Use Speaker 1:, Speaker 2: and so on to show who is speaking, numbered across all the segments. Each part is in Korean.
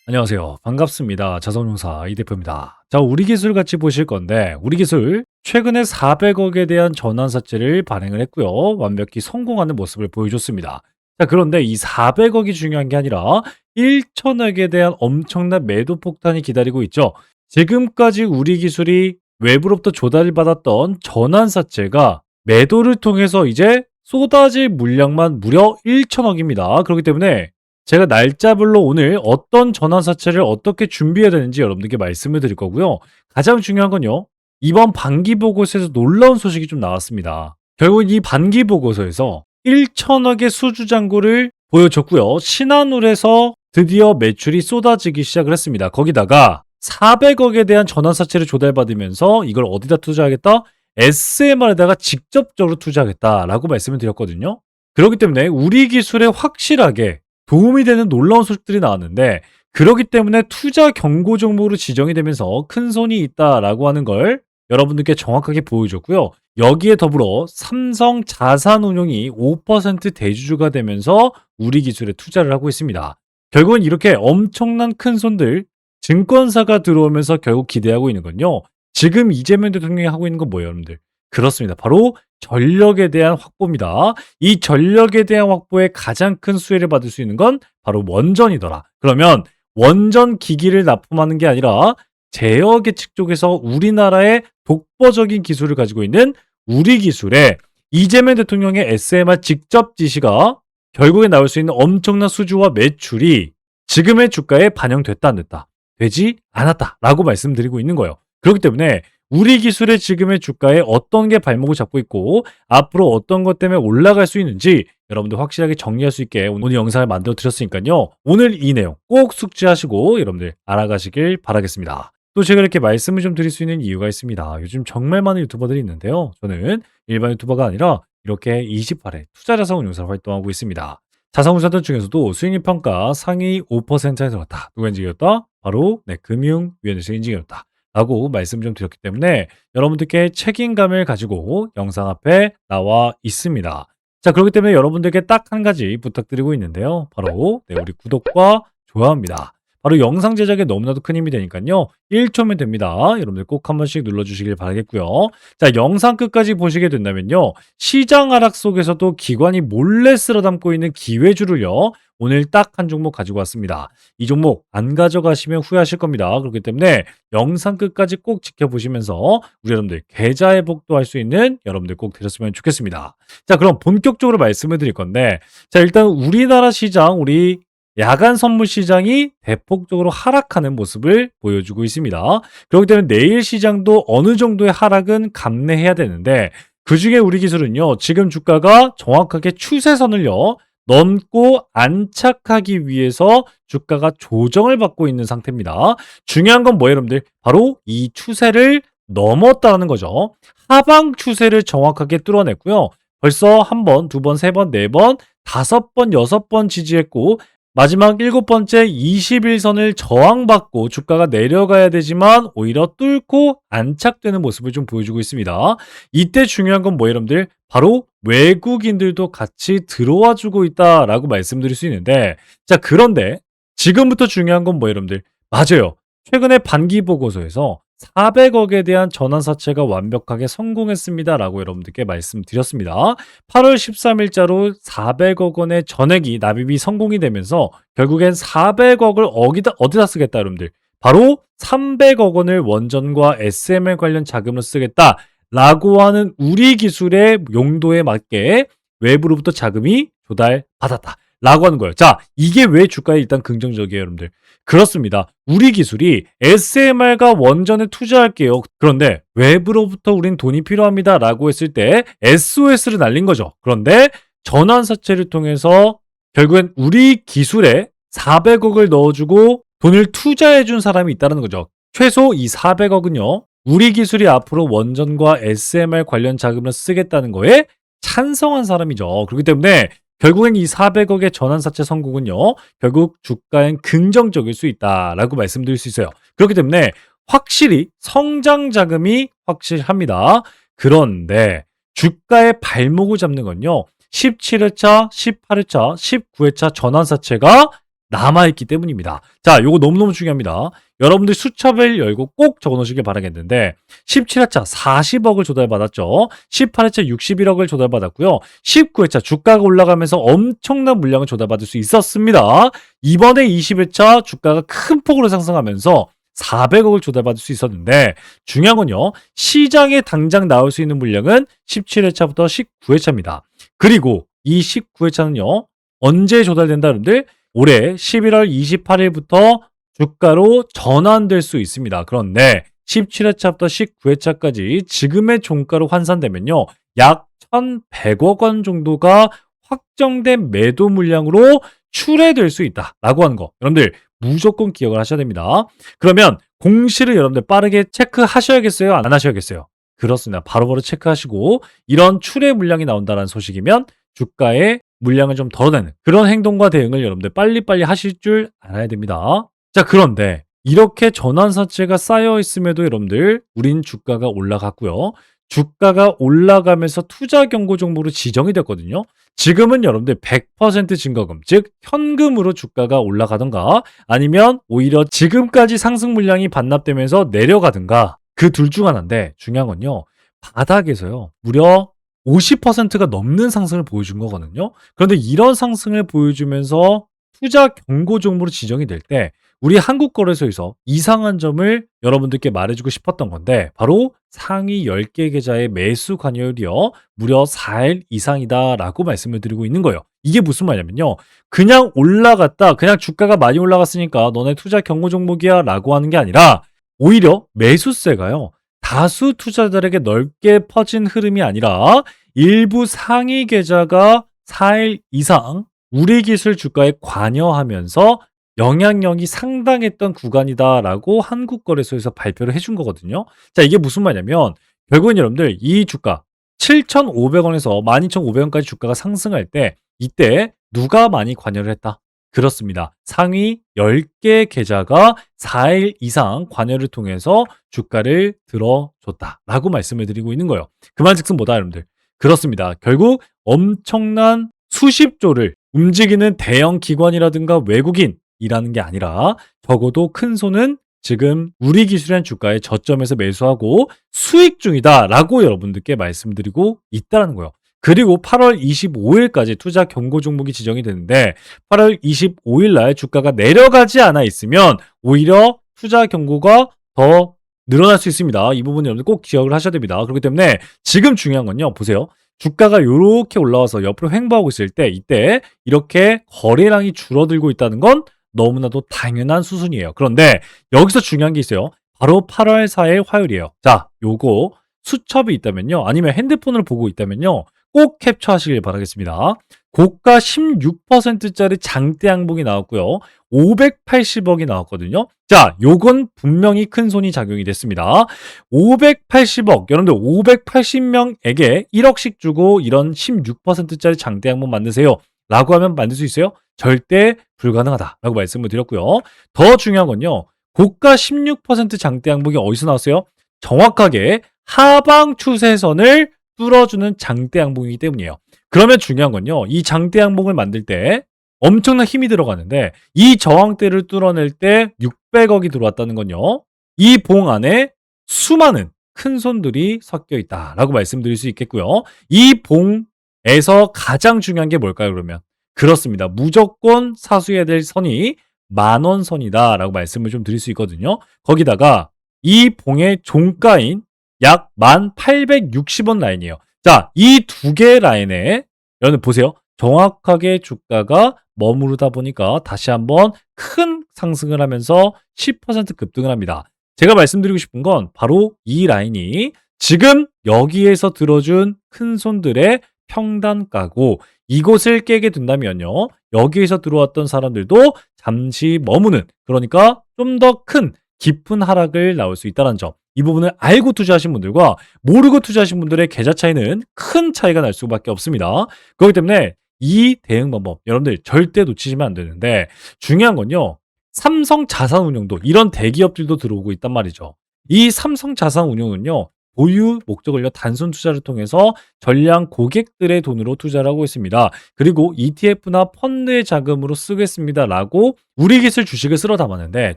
Speaker 1: 안녕하세요. 반갑습니다. 자산운용사 이 대표입니다. 자, 우리 기술 같이 보실 건데, 우리 기술 최근에 400억에 대한 전환사채를 발행을 했고요. 완벽히 성공하는 모습을 보여줬습니다. 자, 그런데 이 400억이 중요한 게 아니라 1천억에 대한 엄청난 매도 폭탄이 기다리고 있죠. 지금까지 우리 기술이 외부로부터 조달을 받았던 전환사채가 매도를 통해서 이제 쏟아질 물량만 무려 1천억입니다. 그렇기 때문에 제가 날짜별로 오늘 어떤 전환사채를 어떻게 준비해야 되는지 여러분들께 말씀을 드릴 거고요. 가장 중요한 건요. 이번 반기 보고서에서 놀라운 소식이 좀 나왔습니다. 결국 이 반기 보고서에서 1천억의 수주 잔고를 보여줬고요. 신한울에서 드디어 매출이 쏟아지기 시작을 했습니다. 거기다가 400억에 대한 전환사채를 조달받으면서 이걸 어디다 투자하겠다? SMR에다가 직접적으로 투자하겠다라고 말씀을 드렸거든요. 그렇기 때문에 우리 기술에 확실하게 도움이 되는 놀라운 소식들이 나왔는데, 그렇기 때문에 투자 경고 종목으로 지정이 되면서 큰 손이 있다라고 하는 걸 여러분들께 정확하게 보여줬고요. 여기에 더불어 삼성 자산운용이 5% 대주주가 되면서 우리 기술에 투자를 하고 있습니다. 결국은 이렇게 엄청난 큰 손들, 증권사가 들어오면서 결국 기대하고 있는 건요. 지금 이재명 대통령이 하고 있는 건 뭐예요, 여러분들? 그렇습니다. 바로 전력에 대한 확보입니다. 이 전력에 대한 확보에 가장 큰 수혜를 받을 수 있는 건 바로 원전이더라. 그러면 원전 기기를 납품하는 게 아니라 제어 계측 쪽에서 우리나라의 독보적인 기술을 가지고 있는 우리 기술에 이재명 대통령의 SMR 직접 지시가 결국에 나올 수 있는 엄청난 수주와 매출이 지금의 주가에 반영됐다 안 됐다? 되지 않았다라고 말씀드리고 있는 거예요. 그렇기 때문에 우리 기술의 지금의 주가에 어떤 게 발목을 잡고 있고 앞으로 어떤 것 때문에 올라갈 수 있는지 여러분들 확실하게 정리할 수 있게 오늘 영상을 만들어 드렸으니까요. 오늘 이 내용 꼭 숙지하시고 여러분들 알아가시길 바라겠습니다. 또 제가 이렇게 말씀을 좀 드릴 수 있는 이유가 있습니다. 요즘 정말 많은 유튜버들이 있는데요. 저는 일반 유튜버가 아니라 이렇게 28회 투자자산 운용사로 활동하고 있습니다. 자산운용사들 중에서도 수익률 평가 상위 5%에 들어갔다. 누가 인증이었다? 바로 금융위원회에서 인증이었다. 라고 말씀 좀 드렸기 때문에 여러분들께 책임감을 가지고 영상 앞에 나와 있습니다. 자, 그렇기 때문에 여러분들께 딱 한 가지 부탁드리고 있는데요. 바로 우리 구독과 좋아요입니다. 바로 영상 제작에 너무나도 큰 힘이 되니까요. 1초면 됩니다. 여러분들 꼭 한 번씩 눌러주시길 바라겠고요. 자, 영상 끝까지 보시게 된다면요. 시장 하락 속에서도 기관이 몰래 쓸어 담고 있는 기회주를요. 오늘 딱 한 종목 가지고 왔습니다. 이 종목 안 가져가시면 후회하실 겁니다. 그렇기 때문에 영상 끝까지 꼭 지켜보시면서 우리 여러분들 계좌 회복도 할 수 있는 여러분들 꼭 되셨으면 좋겠습니다. 자, 그럼 본격적으로 말씀을 드릴 건데, 자, 일단 우리나라 시장, 우리 야간 선물 시장이 대폭적으로 하락하는 모습을 보여주고 있습니다. 그렇기 때문에 내일 시장도 어느 정도의 하락은 감내해야 되는데, 그 중에 우리 기술은요, 지금 주가가 정확하게 추세선을요, 넘고 안착하기 위해서 주가가 조정을 받고 있는 상태입니다. 중요한 건 뭐예요, 여러분들? 바로 이 추세를 넘었다는 거죠. 하방 추세를 정확하게 뚫어냈고요. 벌써 한 번, 두 번, 세 번, 네 번, 다섯 번, 여섯 번 지지했고 마지막 일곱 번째 21선을 저항받고 주가가 내려가야 되지만 오히려 뚫고 안착되는 모습을 좀 보여주고 있습니다. 이때 중요한 건 뭐예요, 여러분들? 바로 외국인들도 같이 들어와 주고 있다라고 말씀드릴 수 있는데, 자, 그런데 지금부터 중요한 건 뭐예요, 여러분들? 맞아요. 최근에 반기 보고서에서 400억에 대한 전환사채가 완벽하게 성공했습니다라고 여러분들께 말씀드렸습니다. 8월 13일자로 400억 원의 전액이 납입이 성공이 되면서 결국엔 400억을 어디다 쓰겠다, 여러분들? 바로 300억 원을 원전과 SML 관련 자금으로 쓰겠다라고 하는 우리 기술의 용도에 맞게 외부로부터 자금이 조달받았다. 라고 하는 거예요. 자, 이게 왜 주가에 일단 긍정적이에요, 여러분들? 그렇습니다. 우리 기술이 SMR과 원전에 투자할게요. 그런데 외부로부터 우린 돈이 필요합니다. 라고 했을 때 SOS를 날린 거죠. 그런데 전환사채를 통해서 결국엔 우리 기술에 400억을 넣어주고 돈을 투자해준 사람이 있다는 거죠. 최소 이 400억은요. 우리 기술이 앞으로 원전과 SMR 관련 자금을 쓰겠다는 거에 찬성한 사람이죠. 그렇기 때문에 결국엔 이 400억의 전환사채 성공은요, 결국 주가엔 긍정적일 수 있다라고 말씀드릴 수 있어요. 그렇기 때문에 확실히 성장 자금이 확실합니다. 그런데 주가의 발목을 잡는 건요, 17회차, 18회차, 19회차 전환사채가 남아있기 때문입니다. 자, 요거 너무너무 중요합니다. 여러분들 수첩을 열고 꼭 적어 놓으시길 바라겠는데 17회차 40억을 조달받았죠. 18회차 61억을 조달받았고요. 19회차 주가가 올라가면서 엄청난 물량을 조달받을 수 있었습니다. 이번에 20회차 주가가 큰 폭으로 상승하면서 400억을 조달받을 수 있었는데 중요한 건요. 시장에 당장 나올 수 있는 물량은 17회차부터 19회차입니다. 그리고 이 19회차는요. 언제 조달된다 여러분들? 올해 11월 28일부터 주가로 전환될 수 있습니다. 그런데 17회차부터 19회차까지 지금의 종가로 환산되면요. 약 1,100억 원 정도가 확정된 매도 물량으로 출회될 수 있다라고 하는 거. 여러분들 무조건 기억을 하셔야 됩니다. 그러면 공시를 여러분들 빠르게 체크하셔야겠어요? 안 하셔야겠어요? 그렇습니다. 바로바로 체크하시고 이런 출회 물량이 나온다는 소식이면 주가의 물량을 좀 덜어내는 그런 행동과 대응을 여러분들 빨리빨리 하실 줄 알아야 됩니다. 자, 그런데 이렇게 전환사채가 쌓여 있음에도 여러분들 우린 주가가 올라갔고요. 주가가 올라가면서 투자 경고 종목으로 지정이 됐거든요. 지금은 여러분들 100% 증거금, 즉 현금으로 주가가 올라가던가 아니면 오히려 지금까지 상승 물량이 반납되면서 내려가든가 그 둘 중 하나인데 중요한 건요. 바닥에서요. 무려 50%가 넘는 상승을 보여준 거거든요. 그런데 이런 상승을 보여주면서 투자 경고 종목으로 지정이 될 때 우리 한국거래소에서 이상한 점을 여러분들께 말해주고 싶었던 건데 바로 상위 10개 계좌의 매수 관여율이요. 무려 4일 이상이다라고 말씀을 드리고 있는 거예요. 이게 무슨 말이냐면요. 그냥 올라갔다. 그냥 주가가 많이 올라갔으니까 너네 투자 경고 종목이야 라고 하는 게 아니라 오히려 매수세가요. 다수 투자자들에게 넓게 퍼진 흐름이 아니라 일부 상위 계좌가 4일 이상 우리 기술 주가에 관여하면서 영향력이 상당했던 구간이다라고 한국거래소에서 발표를 해준 거거든요. 자, 이게 무슨 말이냐면 결국은 여러분들 이 주가 7,500원에서 12,500원까지 주가가 상승할 때 이때 누가 많이 관여를 했다? 그렇습니다. 상위 10개 계좌가 4일 이상 관여를 통해서 주가를 들어줬다라고 말씀을 드리고 있는 거예요. 그 말즉슨 뭐다 여러분들? 그렇습니다. 결국 엄청난 수십조를 움직이는 대형 기관이라든가 외국인이라는 게 아니라 적어도 큰 손은 지금 우리 기술의 주가의 저점에서 매수하고 수익 중이다라고 여러분들께 말씀드리고 있다는 거예요. 그리고 8월 25일까지 투자 경고 종목이 지정이 되는데 8월 25일 날 주가가 내려가지 않아 있으면 오히려 투자 경고가 더 늘어날 수 있습니다. 이 부분 여러분들 꼭 기억을 하셔야 됩니다. 그렇기 때문에 지금 중요한 건요. 보세요. 주가가 이렇게 올라와서 옆으로 횡보하고 있을 때 이때 이렇게 거래량이 줄어들고 있다는 건 너무나도 당연한 수순이에요. 그런데 여기서 중요한 게 있어요. 바로 8월 4일 화요일이에요. 자, 요거 수첩이 있다면요. 아니면 핸드폰을 보고 있다면요. 꼭 캡처하시길 바라겠습니다. 고가 16%짜리 장대 항목이 나왔고요. 580억이 나왔거든요. 자, 요건 분명히 큰 손이 작용이 됐습니다. 580억, 여러분들 580명에게 1억씩 주고 이런 16%짜리 장대 항목 만드세요. 라고 하면 만들 수 있어요? 절대 불가능하다라고 말씀을 드렸고요. 더 중요한 건요. 고가 16% 장대 항목이 어디서 나왔어요? 정확하게 하방 추세선을 뚫어주는 장대 항목이기 때문이에요. 그러면 중요한 건요. 이 장대 항목을 만들 때 엄청난 힘이 들어가는데 이 저항대를 뚫어낼 때 600억이 들어왔다는 건요. 이 봉 안에 수많은 큰 손들이 섞여 있다라고 말씀드릴 수 있겠고요. 이 봉에서 가장 중요한 게 뭘까요, 그러면? 그렇습니다. 무조건 사수해야 될 선이 10,000원 선이다라고 말씀을 좀 드릴 수 있거든요. 거기다가 이 봉의 종가인 약 1,860원 라인이에요. 자, 이 두 개 라인에 여러분 보세요. 정확하게 주가가 머무르다 보니까 다시 한번 큰 상승을 하면서 10% 급등을 합니다. 제가 말씀드리고 싶은 건 바로 이 라인이 지금 여기에서 들어준 큰 손들의 평단가고 이곳을 깨게 된다면요. 여기에서 들어왔던 사람들도 잠시 머무는 그러니까 좀 더 큰 깊은 하락을 나올 수 있다는 점. 이 부분을 알고 투자하신 분들과 모르고 투자하신 분들의 계좌 차이는 큰 차이가 날 수밖에 없습니다. 그렇기 때문에 이 대응 방법 여러분들 절대 놓치시면 안 되는데 중요한 건요. 삼성 자산운용도 이런 대기업들도 들어오고 있단 말이죠. 이 삼성 자산운용은요. 보유 목적을요 단순 투자를 통해서 전량 고객들의 돈으로 투자를 하고 있습니다. 그리고 ETF나 펀드의 자금으로 쓰겠습니다라고 우리 기술 주식을 쓸어 담았는데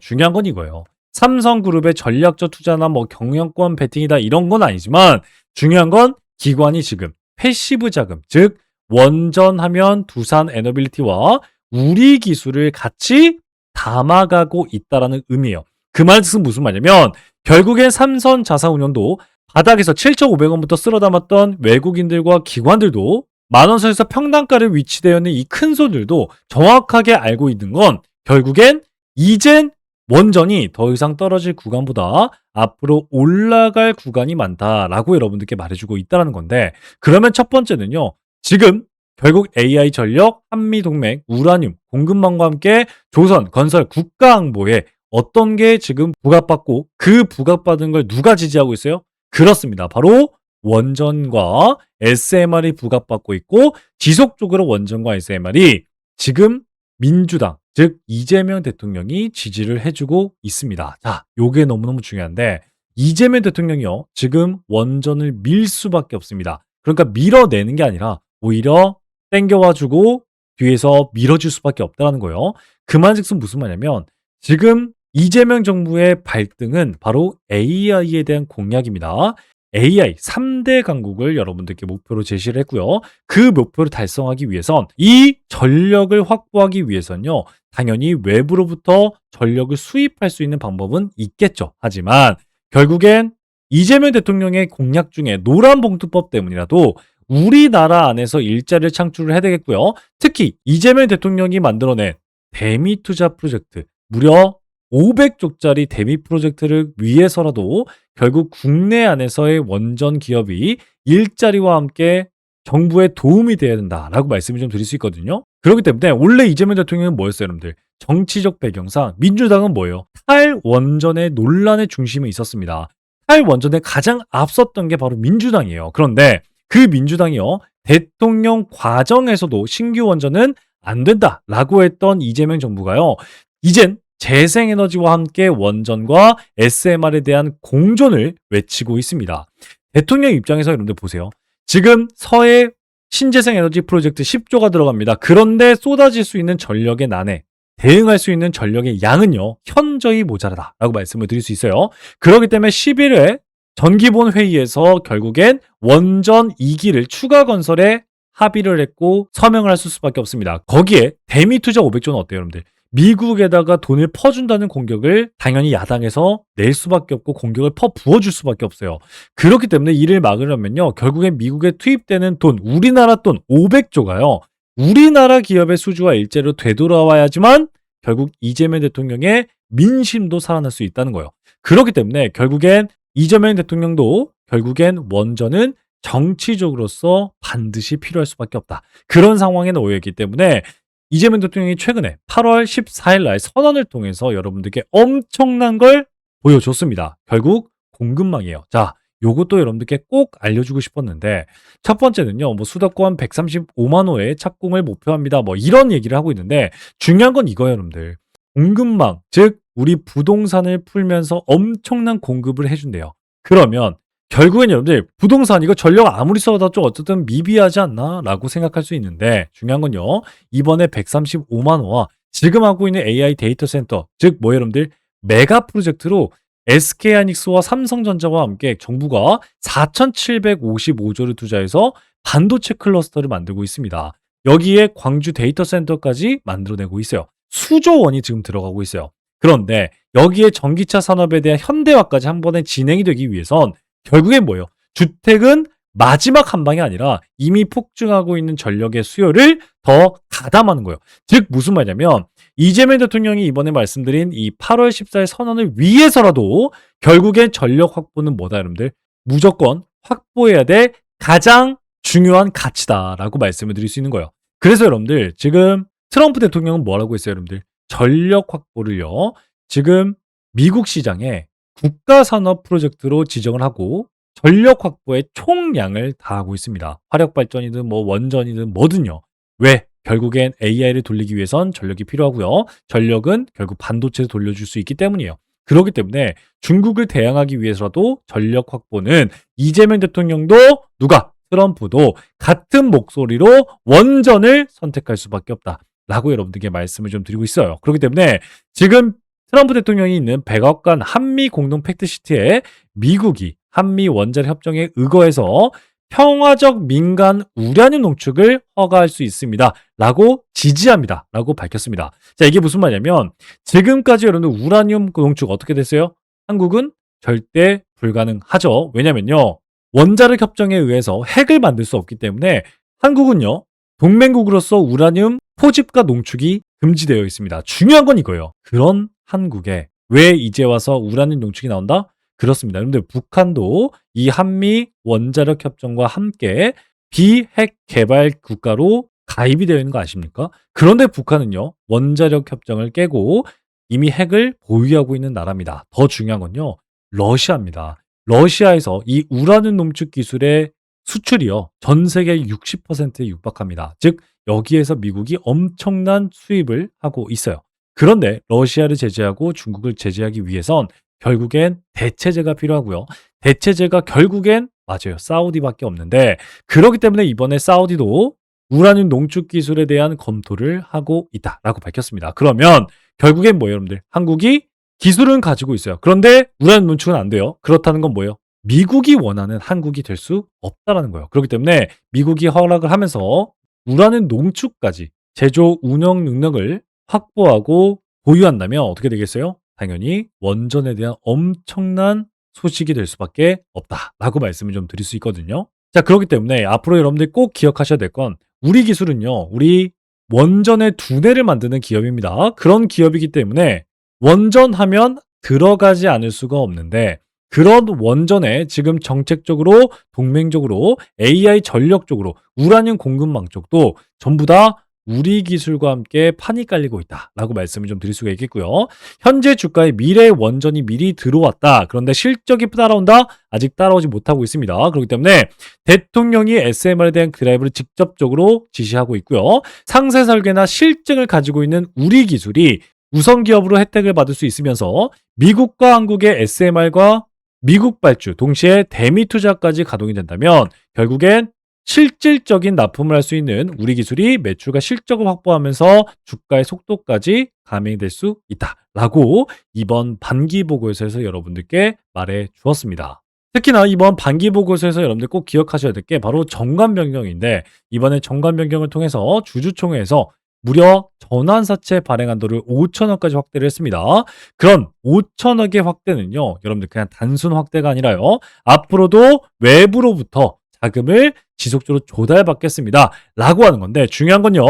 Speaker 1: 중요한 건 이거예요. 삼성그룹의 전략적 투자나 뭐 경영권 베팅이다 이런 건 아니지만 중요한 건 기관이 지금 패시브 자금, 즉 원전하면 두산 에너빌리티와 우리 기술을 같이 담아가고 있다라는 의미예요. 그 말은 무슨 말이냐면 결국엔 삼선 자산운용도 바닥에서 7,500원부터 쓸어 담았던 외국인들과 기관들도 만원선에서 평단가를 위치되어 있는 이 큰 손들도 정확하게 알고 있는 건 결국엔 이젠 원전이 더 이상 떨어질 구간보다 앞으로 올라갈 구간이 많다라고 여러분들께 말해주고 있다는 건데 그러면 첫 번째는요. 지금 결국 AI 전력, 한미동맹, 우라늄, 공급망과 함께 조선, 건설, 국가안보에 어떤 게 지금 부각받고 그 부각받은 걸 누가 지지하고 있어요? 그렇습니다. 바로 원전과 SMR이 부각받고 있고 지속적으로 원전과 SMR이 지금 민주당, 즉 이재명 대통령이 지지를 해주고 있습니다. 자, 요게 너무너무 중요한데 이재명 대통령이요. 지금 원전을 밀 수밖에 없습니다. 그러니까 밀어내는 게 아니라 오히려 땡겨와주고 뒤에서 밀어줄 수밖에 없다는 거예요. 그 말즉슨 무슨 말이냐면 지금 이재명 정부의 발등은 바로 AI에 대한 공약입니다. AI 3대 강국을 여러분들께 목표로 제시를 했고요. 그 목표를 달성하기 위해선 이 전력을 확보하기 위해선요. 당연히 외부로부터 전력을 수입할 수 있는 방법은 있겠죠. 하지만 결국엔 이재명 대통령의 공약 중에 노란봉투법 때문이라도 우리나라 안에서 일자리를 창출을 해야 되겠고요. 특히 이재명 대통령이 만들어낸 대미 투자 프로젝트 무려 500조짜리 대미 프로젝트를 위해서라도 결국 국내 안에서의 원전 기업이 일자리와 함께 정부에 도움이 돼야 된다라고 말씀을 좀 드릴 수 있거든요. 그렇기 때문에 원래 이재명 대통령은 뭐였어요, 여러분들? 정치적 배경상 민주당은 뭐예요? 탈원전의 논란의 중심에 있었습니다. 탈원전에 가장 앞섰던 게 바로 민주당이에요. 그런데 그 민주당이요. 대통령 과정에서도 신규 원전은 안 된다라고 했던 이재명 정부가요. 이젠 재생에너지와 함께 원전과 SMR에 대한 공존을 외치고 있습니다. 대통령 입장에서 여러분들 보세요. 지금 서해 신재생에너지 프로젝트 10조가 들어갑니다. 그런데 쏟아질 수 있는 전력의 난에 대응할 수 있는 전력의 양은요. 현저히 모자라다라고 말씀을 드릴 수 있어요. 그렇기 때문에 11회 전기본 회의에서 결국엔 원전 2기를 추가 건설에 합의를 했고 서명을 할 수밖에 없습니다. 거기에 대미 투자 500조는 어때요, 여러분들? 미국에다가 돈을 퍼준다는 공격을 당연히 야당에서 낼 수밖에 없고 공격을 부어줄 수밖에 없어요. 그렇기 때문에 이를 막으려면요. 결국엔 미국에 투입되는 돈, 우리나라 돈 500조가요. 우리나라 기업의 수주와 일제로 되돌아와야지만 결국 이재명 대통령의 민심도 살아날 수 있다는 거예요. 그렇기 때문에 결국엔 이재명 대통령도 결국엔 원전은 정치적으로서 반드시 필요할 수밖에 없다. 그런 상황에 놓여 있기 때문에 이재명 대통령이 최근에 8월 14일 날 선언을 통해서 여러분들께 엄청난 걸 보여줬습니다. 결국 공급망이에요. 자, 요것도 여러분들께 꼭 알려주고 싶었는데 첫 번째는요. 뭐 수도권 135만 호의 착공을 목표합니다. 뭐 이런 얘기를 하고 있는데 중요한 건 이거예요, 여러분들. 공급망, 즉 우리 부동산을 풀면서 엄청난 공급을 해준대요. 그러면 결국엔 여러분들 부동산 이거 전력 아무리 써도 좀 어쨌든 미비하지 않나? 라고 생각할 수 있는데 중요한 건요. 이번에 135만 호와 지금 하고 있는 AI 데이터 센터 즉 뭐 여러분들 메가 프로젝트로 SK하이닉스와 삼성전자와 함께 정부가 4,755조를 투자해서 반도체 클러스터를 만들고 있습니다. 여기에 광주 데이터 센터까지 만들어내고 있어요. 수조 원이 지금 들어가고 있어요. 그런데 여기에 전기차 산업에 대한 현대화까지 한 번에 진행이 되기 위해선 결국엔 뭐예요? 주택은 마지막 한 방이 아니라 이미 폭증하고 있는 전력의 수요를 더 가담하는 거예요. 즉 무슨 말이냐면 이재명 대통령이 이번에 말씀드린 이 8월 14일 선언을 위해서라도 결국엔 전력 확보는 뭐다 여러분들? 무조건 확보해야 될 가장 중요한 가치다라고 말씀을 드릴 수 있는 거예요. 그래서 여러분들 지금 트럼프 대통령은 뭐라고 했어요 여러분들? 전력 확보를요. 지금 미국 시장에 국가산업 프로젝트로 지정을 하고 전력 확보의 총량을 다하고 있습니다. 화력발전이든 뭐 원전이든 뭐든요. 왜? 결국엔 AI를 돌리기 위해선 전력이 필요하고요. 전력은 결국 반도체를 돌려줄 수 있기 때문이에요. 그렇기 때문에 중국을 대항하기 위해서라도 전력 확보는 이재명 대통령도 누가 트럼프도 같은 목소리로 원전을 선택할 수밖에 없다라고 여러분들께 말씀을 좀 드리고 있어요. 그렇기 때문에 지금 트럼프 대통령이 있는 백악관 한미 공동 팩트시트에 미국이 한미 원자력 협정에 의거해서 평화적 민간 우라늄 농축을 허가할 수 있습니다. 라고 지지합니다. 라고 밝혔습니다. 자, 이게 무슨 말이냐면 지금까지 여러분들 우라늄 농축 어떻게 됐어요? 한국은 절대 불가능하죠. 왜냐면요. 원자력 협정에 의해서 핵을 만들 수 없기 때문에 한국은요. 동맹국으로서 우라늄 포집과 농축이 금지되어 있습니다. 중요한 건 이거예요. 그런 한국에 왜 이제 와서 우라늄 농축이 나온다? 그렇습니다. 여러분들 북한도 이 한미 원자력 협정과 함께 비핵 개발 국가로 가입이 되어 있는 거 아십니까? 그런데 북한은요. 원자력 협정을 깨고 이미 핵을 보유하고 있는 나라입니다. 더 중요한 건요. 러시아입니다. 러시아에서 이 우라늄 농축 기술의 수출이요. 전 세계 60%에 육박합니다. 즉 여기에서 미국이 엄청난 수입을 하고 있어요. 그런데 러시아를 제재하고 중국을 제재하기 위해선 결국엔 대체제가 필요하고요. 대체제가 결국엔 맞아요. 사우디밖에 없는데 그렇기 때문에 이번에 사우디도 우라늄 농축 기술에 대한 검토를 하고 있다라고 밝혔습니다. 그러면 결국엔 뭐예요, 여러분들? 한국이 기술은 가지고 있어요. 그런데 우라늄 농축은 안 돼요. 그렇다는 건 뭐예요? 미국이 원하는 한국이 될 수 없다라는 거예요. 그렇기 때문에 미국이 허락을 하면서 우라늄 농축까지 제조 운영 능력을 확보하고 보유한다면 어떻게 되겠어요? 당연히 원전에 대한 엄청난 소식이 될 수밖에 없다라고 말씀을 좀 드릴 수 있거든요. 자, 그렇기 때문에 앞으로 여러분들이 꼭 기억하셔야 될 건 우리 기술은요. 우리 원전의 두뇌를 만드는 기업입니다. 그런 기업이기 때문에 원전하면 들어가지 않을 수가 없는데 그런 원전에 지금 정책적으로 동맹적으로 AI 전력 쪽으로 우라늄 공급망 쪽도 전부 다 우리 기술과 함께 판이 깔리고 있다라고 말씀을 좀 드릴 수가 있겠고요. 현재 주가에 미래 원전이 미리 들어왔다. 그런데 실적이 따라온다? 아직 따라오지 못하고 있습니다. 그렇기 때문에 대통령이 SMR에 대한 드라이브를 직접적으로 지시하고 있고요. 상세 설계나 실증을 가지고 있는 우리 기술이 우선 기업으로 혜택을 받을 수 있으면서 미국과 한국의 SMR과 미국 발주, 동시에 대미 투자까지 가동이 된다면 결국엔 실질적인 납품을 할 수 있는 우리 기술이 매출과 실적을 확보하면서 주가의 속도까지 감행될 수 있다라고 이번 반기 보고서에서 여러분들께 말해 주었습니다. 특히나 이번 반기 보고서에서 여러분들 꼭 기억하셔야 될 게 바로 정관 변경인데 이번에 정관 변경을 통해서 주주총회에서 무려 전환사채 발행 한도를 5천억까지 확대를 했습니다. 그런 5천억의 확대는요. 여러분들 그냥 단순 확대가 아니라요. 앞으로도 외부로부터 자금을 지속적으로 조달받겠습니다. 라고 하는 건데 중요한 건요.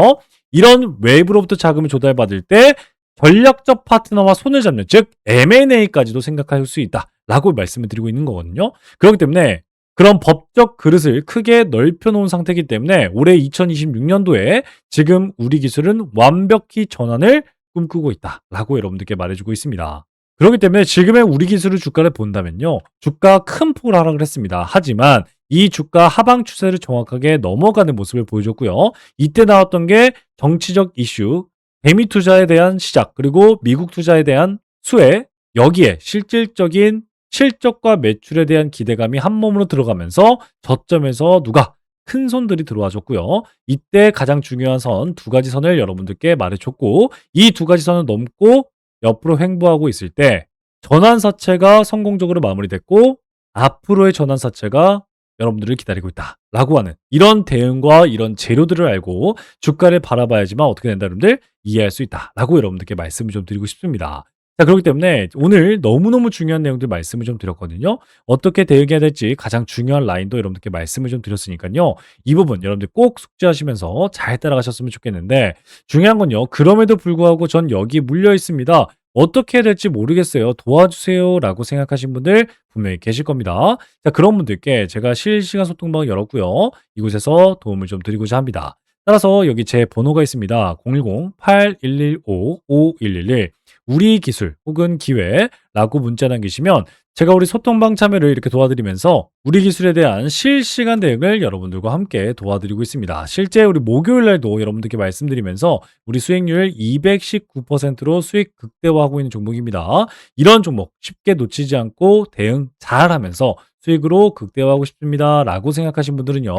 Speaker 1: 이런 외부로부터 자금을 조달받을 때 전략적 파트너와 손을 잡는 즉 M&A까지도 생각할 수 있다. 라고 말씀을 드리고 있는 거거든요. 그렇기 때문에 그런 법적 그릇을 크게 넓혀 놓은 상태이기 때문에 올해 2026년도에 지금 우리 기술은 완벽히 전환을 꿈꾸고 있다라고 여러분들께 말해주고 있습니다. 그렇기 때문에 지금의 우리 기술의 주가를 본다면요. 주가 큰 폭으로 하락을 했습니다. 하지만 이 주가 하방 추세를 정확하게 넘어가는 모습을 보여줬고요. 이때 나왔던 게 정치적 이슈, 대미 투자에 대한 시작, 그리고 미국 투자에 대한 수혜, 여기에 실질적인 실적과 매출에 대한 기대감이 한 몸으로 들어가면서 저점에서 누가 큰 손들이 들어와 줬고요. 이때 가장 중요한 선 두 가지 선을 여러분들께 말해줬고 이 두 가지 선을 넘고 옆으로 횡보하고 있을 때 전환사채가 성공적으로 마무리됐고 앞으로의 전환사채가 여러분들을 기다리고 있다라고 하는 이런 대응과 이런 재료들을 알고 주가를 바라봐야지만 어떻게 된다 여러분들 이해할 수 있다라고 여러분들께 말씀을 좀 드리고 싶습니다. 자, 그렇기 때문에 오늘 너무너무 중요한 내용들 말씀을 좀 드렸거든요. 어떻게 대응해야 될지 가장 중요한 라인도 여러분들께 말씀을 좀 드렸으니까요. 이 부분 여러분들 꼭 숙지하시면서 잘 따라가셨으면 좋겠는데 중요한 건요. 그럼에도 불구하고 전 여기 물려 있습니다. 어떻게 해야 될지 모르겠어요. 도와주세요. 라고 생각하신 분들 분명히 계실 겁니다. 자, 그런 분들께 제가 실시간 소통방을 열었고요. 이곳에서 도움을 좀 드리고자 합니다. 따라서 여기 제 번호가 있습니다. 010-8115-5111 우리 기술 혹은 기회라고 문자 남기시면 제가 우리 소통방 참여를 이렇게 도와드리면서 우리 기술에 대한 실시간 대응을 여러분들과 함께 도와드리고 있습니다. 실제 우리 목요일 날도 여러분들께 말씀드리면서 우리 수익률 219%로 수익 극대화하고 있는 종목입니다. 이런 종목 쉽게 놓치지 않고 대응 잘하면서 수익으로 극대화하고 싶습니다. 라고 생각하신 분들은요.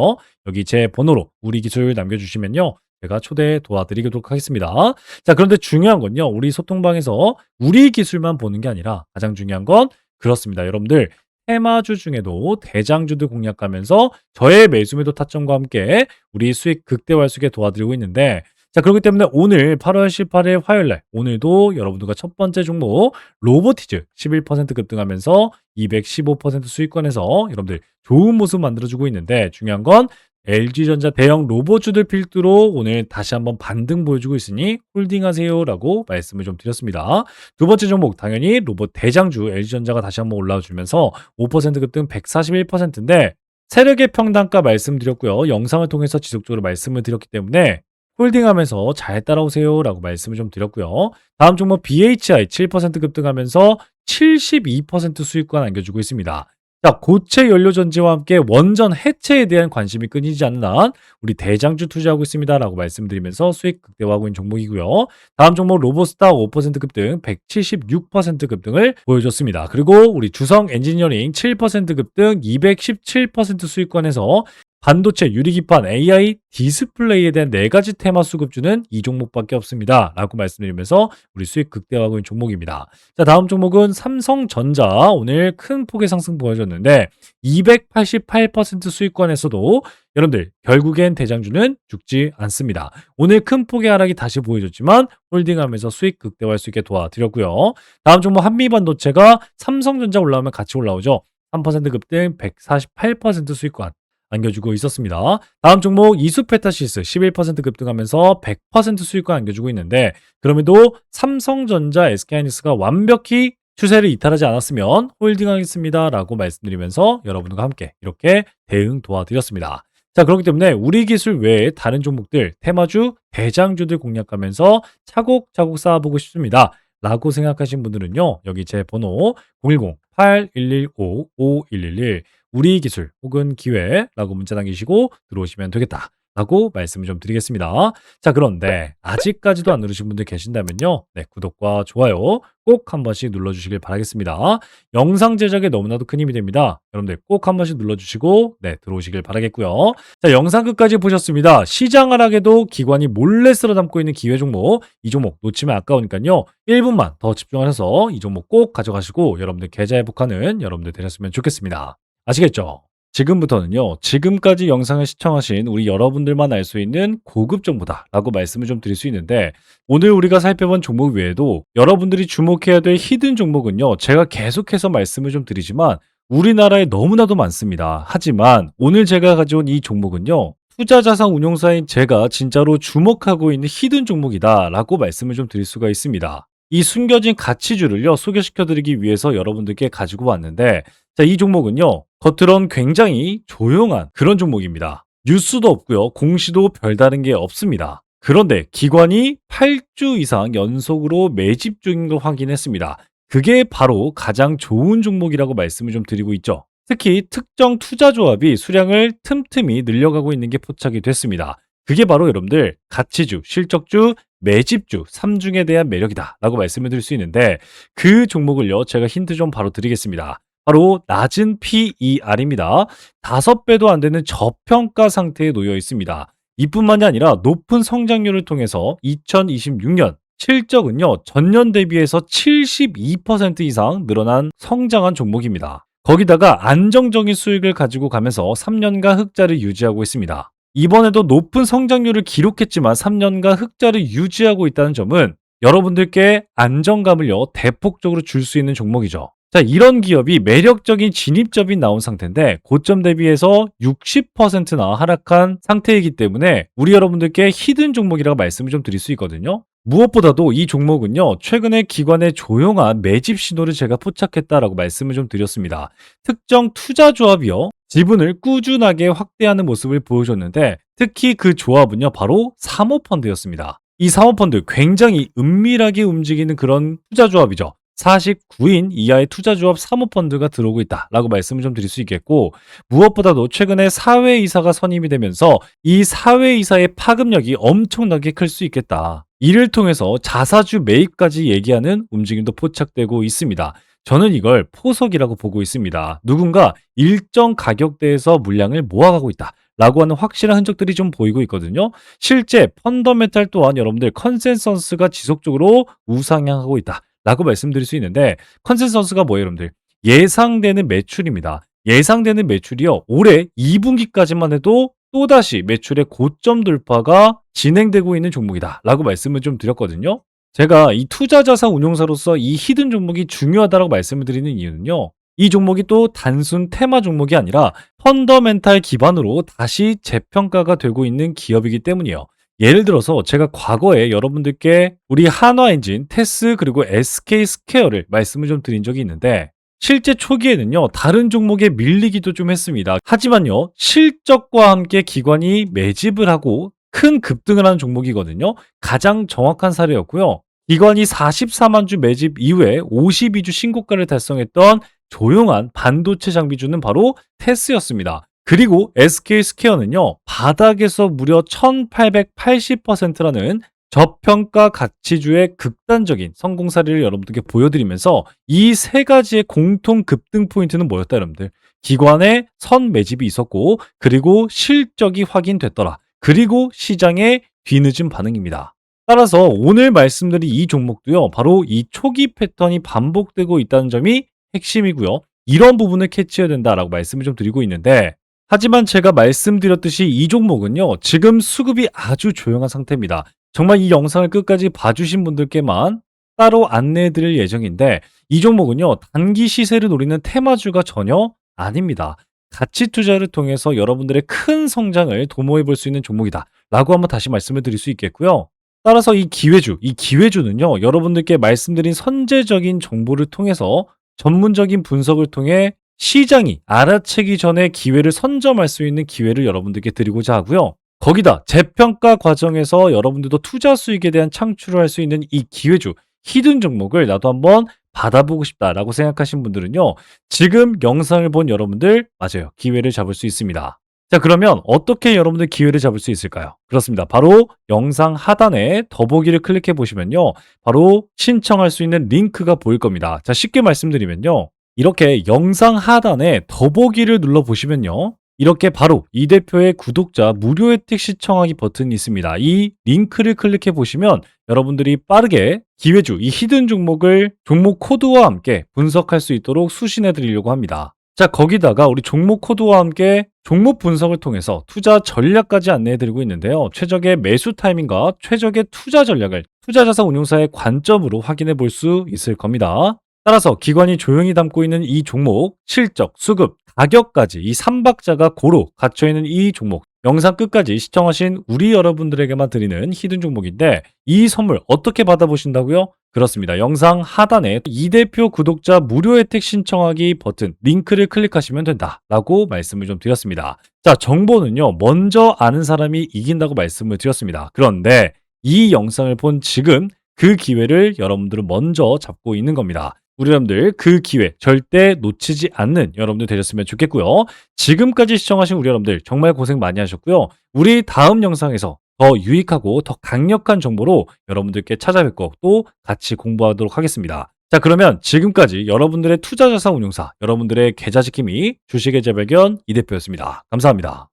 Speaker 1: 여기 제 번호로 우리 기술 남겨주시면요. 제가 초대 도와드리도록 하겠습니다. 자, 그런데 중요한 건요. 우리 소통방에서 우리 기술만 보는 게 아니라 가장 중요한 건 그렇습니다. 여러분들 테마주 중에도 대장주들 공략하면서 저의 매수매도 타점과 함께 우리 수익 극대화할 수 있게 도와드리고 있는데 자, 그렇기 때문에 오늘 8월 18일 화요일 날 오늘도 여러분들과 첫 번째 종목 로보티즈 11% 급등하면서 215% 수익권에서 여러분들 좋은 모습 만들어주고 있는데 중요한 건 LG전자 대형 로봇주들 필두로 오늘 다시 한번 반등 보여주고 있으니 홀딩하세요라고 말씀을 좀 드렸습니다. 두 번째 종목 당연히 로봇 대장주 LG전자가 다시 한번 올라와주면서 5% 급등 141%인데 세력의 평단가 말씀드렸고요. 영상을 통해서 지속적으로 말씀을 드렸기 때문에 홀딩하면서 잘 따라오세요라고 말씀을 좀 드렸고요. 다음 종목 BHI 7% 급등하면서 72% 수익권 안겨주고 있습니다. 자, 고체 연료 전지와 함께 원전 해체에 대한 관심이 끊이지 않는 한 우리 대장주 투자하고 있습니다라고 말씀드리면서 수익 극대화하고 있는 종목이고요. 다음 종목 로보스타 5% 급등 176% 급등을 보여줬습니다. 그리고 우리 주성 엔지니어링 7% 급등 217% 수익권에서 반도체, 유리기판, AI, 디스플레이에 대한 4가지 테마 수급주는 이 종목밖에 없습니다. 라고 말씀드리면서 우리 수익 극대화하고 있는 종목입니다. 자, 다음 종목은 삼성전자. 오늘 큰 폭의 상승 보여줬는데 288% 수익권에서도 여러분들 결국엔 대장주는 죽지 않습니다. 오늘 큰 폭의 하락이 다시 보여줬지만 홀딩하면서 수익 극대화할 수 있게 도와드렸고요. 다음 종목 한미반도체가 삼성전자 올라오면 같이 올라오죠. 3% 급등 148% 수익권 안겨주고 있었습니다. 다음 종목 이수페타시스 11% 급등하면서 100% 수익권 안겨주고 있는데 그럼에도 삼성전자, SK하이닉스가 완벽히 추세를 이탈하지 않았으면 홀딩하겠습니다. 라고 말씀드리면서 여러분과 함께 이렇게 대응 도와드렸습니다. 자, 그렇기 때문에 우리 기술 외에 다른 종목들, 테마주, 대장주들 공략하면서 차곡차곡 쌓아보고 싶습니다. 라고 생각하신 분들은요. 여기 제 번호 010-8115-5111 우리 기술 혹은 기회라고 문자 남기시고 들어오시면 되겠다. 라고 말씀을 좀 드리겠습니다. 자, 그런데 아직까지도 안 누르신 분들 계신다면요. 네, 구독과 좋아요 꼭 한 번씩 눌러주시길 바라겠습니다. 영상 제작에 너무나도 큰 힘이 됩니다. 여러분들 꼭 한 번씩 눌러주시고 네, 들어오시길 바라겠고요. 자, 영상 끝까지 보셨습니다. 시장 하락에도 기관이 몰래 쓸어 담고 있는 기회 종목, 이 종목 놓치면 아까우니까요. 1분만 더 집중하셔서 이 종목 꼭 가져가시고 여러분들 계좌 회복하는 여러분들 되셨으면 좋겠습니다. 아시겠죠? 지금부터는요, 지금까지 영상을 시청하신 우리 여러분들만 알 수 있는 고급 정보다 라고 말씀을 좀 드릴 수 있는데 오늘 우리가 살펴본 종목 외에도 여러분들이 주목해야 될 히든 종목은요, 제가 계속해서 말씀을 좀 드리지만 우리나라에 너무나도 많습니다. 하지만 오늘 제가 가져온 이 종목은요, 투자자산 운용사인 제가 진짜로 주목하고 있는 히든 종목이다 라고 말씀을 좀 드릴 수가 있습니다. 이 숨겨진 가치주를요, 소개시켜 드리기 위해서 여러분들께 가지고 왔는데 자, 이 종목은요, 겉으론 굉장히 조용한 그런 종목입니다. 뉴스도 없고요, 공시도 별다른 게 없습니다. 그런데 기관이 8주 이상 연속으로 매집 중인 걸 확인했습니다. 그게 바로 가장 좋은 종목이라고 말씀을 좀 드리고 있죠. 특히 특정 투자조합이 수량을 틈틈이 늘려가고 있는 게 포착이 됐습니다. 그게 바로 여러분들 가치주, 실적주, 매집주 3중에 대한 매력이다 라고 말씀을 드릴 수 있는데 그 종목을요, 제가 힌트 좀 바로 드리겠습니다. 바로 낮은 PER입니다. 5배도 안 되는 저평가 상태에 놓여 있습니다. 이뿐만이 아니라 높은 성장률을 통해서 2026년 실적은요, 전년 대비해서 72% 이상 늘어난 성장한 종목입니다. 거기다가 안정적인 수익을 가지고 가면서 3년간 흑자를 유지하고 있습니다. 이번에도 높은 성장률을 기록했지만 3년간 흑자를 유지하고 있다는 점은 여러분들께 안정감을요, 대폭적으로 줄 수 있는 종목이죠. 자, 이런 기업이 매력적인 진입점이 나온 상태인데 고점 대비해서 60%나 하락한 상태이기 때문에 우리 여러분들께 히든 종목이라고 말씀을 좀 드릴 수 있거든요. 무엇보다도 이 종목은요, 최근에 기관의 조용한 매집 신호를 제가 포착했다라고 말씀을 좀 드렸습니다. 특정 투자 조합이요, 지분을 꾸준하게 확대하는 모습을 보여줬는데 특히 그 조합은요, 바로 사모펀드였습니다. 이 사모펀드 굉장히 은밀하게 움직이는 그런 투자 조합이죠. 49인 이하의 투자 조합 사모펀드가 들어오고 있다라고 말씀을 좀 드릴 수 있겠고, 무엇보다도 최근에 사회이사가 선임이 되면서 이 사회이사의 파급력이 엄청나게 클 수 있겠다. 이를 통해서 자사주 매입까지 얘기하는 움직임도 포착되고 있습니다. 저는 이걸 포석이라고 보고 있습니다. 누군가 일정 가격대에서 물량을 모아가고 있다 라고 하는 확실한 흔적들이 좀 보이고 있거든요. 실제 펀더멘탈 또한 여러분들 컨센서스가 지속적으로 우상향하고 있다 라고 말씀드릴 수 있는데, 컨센서스가 뭐예요 여러분들? 예상되는 매출입니다. 예상되는 매출이요, 올해 2분기까지만 해도 또다시 매출의 고점 돌파가 진행되고 있는 종목이다 라고 말씀을 좀 드렸거든요. 제가 이 투자자산 운용사로서 이 히든 종목이 중요하다고 말씀을 드리는 이유는요, 이 종목이 또 단순 테마 종목이 아니라 펀더멘탈 기반으로 다시 재평가가 되고 있는 기업이기 때문이에요. 예를 들어서 제가 과거에 여러분들께 우리 한화엔진, 테스 그리고 SK스퀘어를 말씀을 좀 드린 적이 있는데, 실제 초기에는요 다른 종목에 밀리기도 좀 했습니다. 하지만요 실적과 함께 기관이 매집을 하고 큰 급등을 하는 종목이거든요. 가장 정확한 사례였고요. 기관이 44만 주 매집 이후에 52주 신고가를 달성했던 조용한 반도체 장비주는 바로 테스였습니다. 그리고 SK스퀘어는요 바닥에서 무려 1880%라는 저평가 가치주의 극단적인 성공 사례를 여러분들께 보여드리면서 이 세 가지의 공통 급등 포인트는 뭐였다 여러분들? 기관의 선 매집이 있었고, 그리고 실적이 확인됐더라, 그리고 시장의 뒤늦은 반응입니다. 따라서 오늘 말씀드린 이 종목도요 바로 이 초기 패턴이 반복되고 있다는 점이 핵심이고요. 이런 부분을 캐치해야 된다라고 말씀을 좀 드리고 있는데, 하지만 제가 말씀드렸듯이 이 종목은요 지금 수급이 아주 조용한 상태입니다. 정말 이 영상을 끝까지 봐주신 분들께만 따로 안내해 드릴 예정인데, 이 종목은요 단기 시세를 노리는 테마주가 전혀 아닙니다. 가치 투자를 통해서 여러분들의 큰 성장을 도모해 볼 수 있는 종목이다 라고 한번 다시 말씀을 드릴 수 있겠고요. 따라서 이 기회주는요 여러분들께 말씀드린 선제적인 정보를 통해서 전문적인 분석을 통해 시장이 알아채기 전에 기회를 선점할 수 있는 기회를 여러분들께 드리고자 하고요. 거기다 재평가 과정에서 여러분들도 투자 수익에 대한 창출을 할 수 있는 이 기회주, 히든 종목을 나도 한번 받아보고 싶다라고 생각하신 분들은요, 지금 영상을 본 여러분들 맞아요, 기회를 잡을 수 있습니다. 자, 그러면 어떻게 여러분들 기회를 잡을 수 있을까요? 그렇습니다. 바로 영상 하단에 더보기를 클릭해 보시면요 바로 신청할 수 있는 링크가 보일 겁니다. 자, 쉽게 말씀드리면요, 이렇게 영상 하단에 더보기를 눌러 보시면요 이렇게 바로 이 대표의 구독자 무료 혜택 시청하기 버튼이 있습니다. 이 링크를 클릭해 보시면 여러분들이 빠르게 기회주, 이 히든 종목을 종목 코드와 함께 분석할 수 있도록 수신해 드리려고 합니다. 자, 거기다가 우리 종목 코드와 함께 종목 분석을 통해서 투자 전략까지 안내해 드리고 있는데요. 최적의 매수 타이밍과 최적의 투자 전략을 투자자산 운용사의 관점으로 확인해 볼 수 있을 겁니다. 따라서 기관이 조용히 담고 있는 이 종목, 실적, 수급, 가격까지 이 3박자가 고루 갇혀있는 이 종목, 영상 끝까지 시청하신 우리 여러분들에게만 드리는 히든 종목인데, 이 선물 어떻게 받아보신다고요? 그렇습니다. 영상 하단에 이 대표 구독자 무료 혜택 신청하기 버튼 링크를 클릭하시면 된다라고 말씀을 좀 드렸습니다. 자, 정보는요 먼저 아는 사람이 이긴다고 말씀을 드렸습니다. 그런데 이 영상을 본 지금 그 기회를 여러분들은 먼저 잡고 있는 겁니다. 우리 여러분들 그 기회 절대 놓치지 않는 여러분들 되셨으면 좋겠고요. 지금까지 시청하신 우리 여러분들 정말 고생 많이 하셨고요. 우리 다음 영상에서 더 유익하고 더 강력한 정보로 여러분들께 찾아뵙고 또 같이 공부하도록 하겠습니다. 자, 그러면 지금까지 여러분들의 투자자산 운용사, 여러분들의 계좌지킴이 주식의 재발견 이 대표였습니다. 감사합니다.